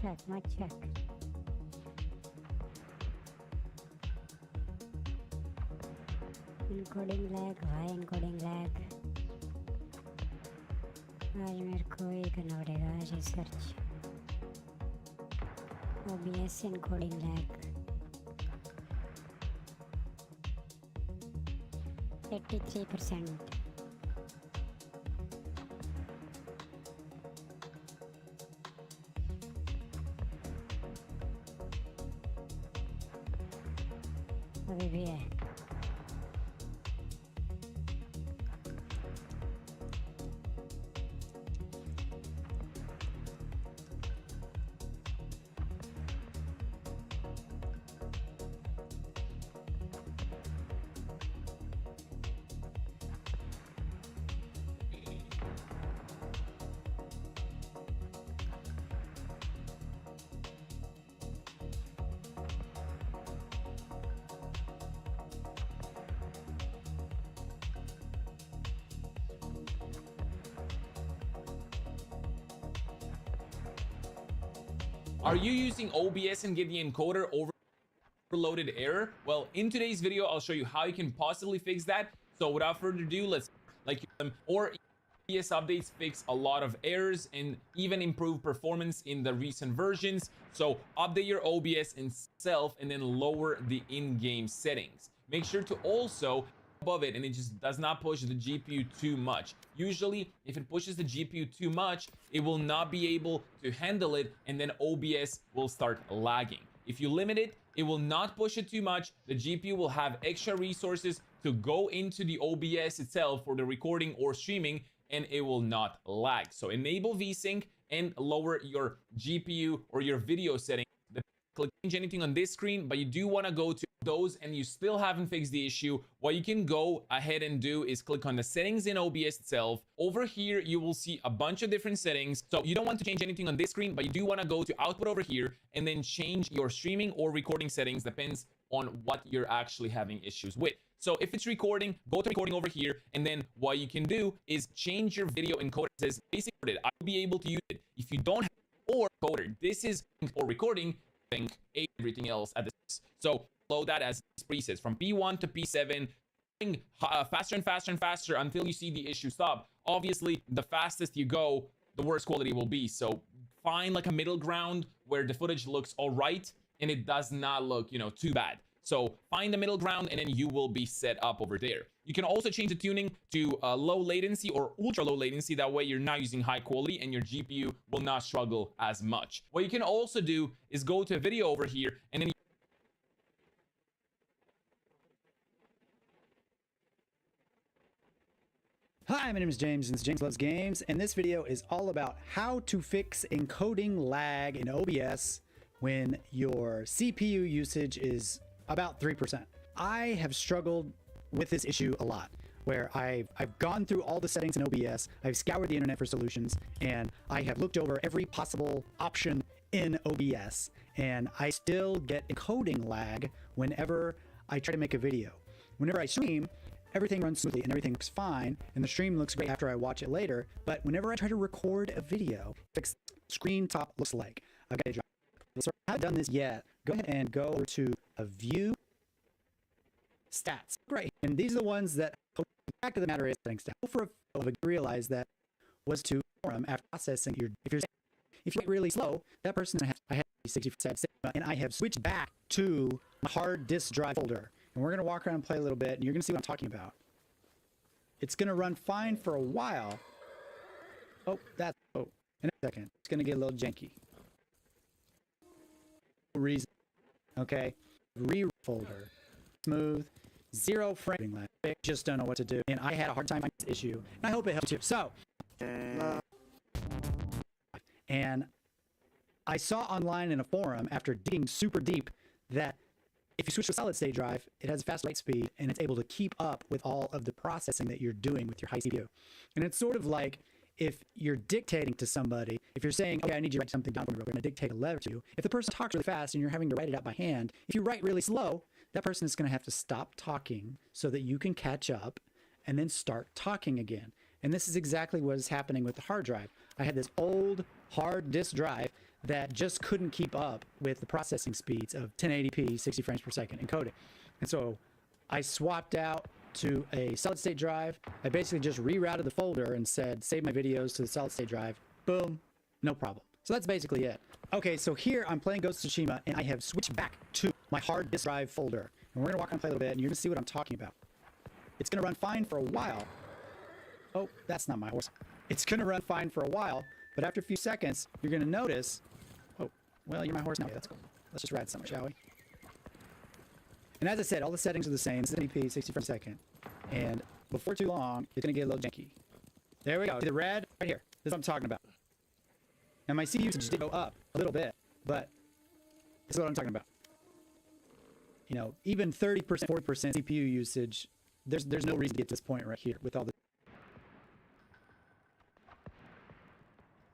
Mic check. Encoding lag, why encoding lag? आज मेरे को ये करना पड़ेगा रिसर्च. OBS encoding lag. 83%. अभी भी है. Are you using OBS and get the encoder overloaded error? Well, in today's video, I'll show you how you can possibly fix that. So without further ado, let's or OBS updates fix a lot of errors and even improve performance in the recent versions. So update your OBS itself and then lower the in-game settings. Make sure to also above it and it just does not push the GPU too much. Usually if it pushes the GPU too much, it will not be able to handle it and then OBS will start lagging. If you limit it, it will not push it too much. The GPU will have extra resources to go into the OBS itself for the recording or streaming and it will not lag. So enable VSync and lower your GPU or your video settings. Click change anything on this screen, but you do want to go to those and you still haven't fixed the issue. What you can go ahead and do is click on the settings in OBS itself. Over here, you will see a bunch of different settings. So you don't want to change anything on this screen, but you do want to go to output over here and then change your streaming or recording settings. Depends on what you're actually having issues with. So if it's recording, go to recording over here. And then what you can do is change your video encoder. It says basically I'll be able to use it. If you don't have or encoder, this is for recording, everything else at this. So load that as presets from P1 to P7, faster and faster and faster until you see the issue stop. Obviously, the fastest you go, the worse quality will be. So find like a middle ground where the footage looks all right and it does not look, too bad. So find the middle ground and then you will be set up over there. You can also change the tuning to low latency or ultra low latency. That way you're not using high quality and your GPU will not struggle as much. What you can also do is go to video over here and then Hi, my name is James, and this is James Loves Games, and this video is all about how to fix encoding lag in OBS when your CPU usage is about 3%. I have struggled with this issue a lot, where I've gone through all the settings in OBS, I've scoured the internet for solutions, and I have looked over every possible option in OBS, and I still get encoding lag whenever I try to make a video. Whenever I stream, everything runs smoothly and everything looks fine, and the stream looks great after I watch it later. But whenever I try to record a video, fix screen top looks like. I've got to drop. So I haven't done this yet. Go ahead and go over to a view stats. Great. And these are the ones that the fact of the matter is setting stats. For a realize that was to forum after processing your if you wait really slow, that person I have 60% and I have switched back to my hard disk drive folder. And we're going to walk around and play a little bit, and you're going to see what I'm talking about. It's going to run fine for a while. In a second. It's going to get a little janky. Reason. Okay. Folder. Smooth. Zero frame lag. I just don't know what to do. And I had a hard time finding this issue. And I hope it helps you. So. And I saw online in a forum after digging super deep that if you switch to a solid state drive, it has fast write speed and it's able to keep up with all of the processing that you're doing with your high CPU. And it's sort of like if you're dictating to somebody, if you're saying, okay, I need you to write something down for me, we're going to dictate a letter to you. If the person talks really fast and you're having to write it out by hand, if you write really slow, that person is going to have to stop talking so that you can catch up and then start talking again. And this is exactly what is happening with the hard drive. I had this old hard disk drive that just couldn't keep up with the processing speeds of 1080p 60 frames per second encoding. And so I swapped out to a solid state drive. I basically just rerouted the folder and said save my videos to the solid state drive. Boom, no problem. So that's basically it. Okay, so here I'm playing Ghost of Tsushima and I have switched back to my hard disk drive folder. And we're gonna walk around and play a little bit and you're gonna see what I'm talking about. It's gonna run fine for a while. Oh, that's not my horse. It's gonna run fine for a while, but after a few seconds, you're gonna notice, oh, well, you're my horse now. Yeah, that's cool. Let's just ride some, shall we? And as I said, all the settings are the same. 1080p, 60 frames per second. And before too long, it's gonna get a little janky. There we go. The red right here. This is what I'm talking about. Now my CPU usage did go up a little bit, but this is what I'm talking about. You know, even 30%, 40% CPU usage, there's no reason to get to this point right here with all the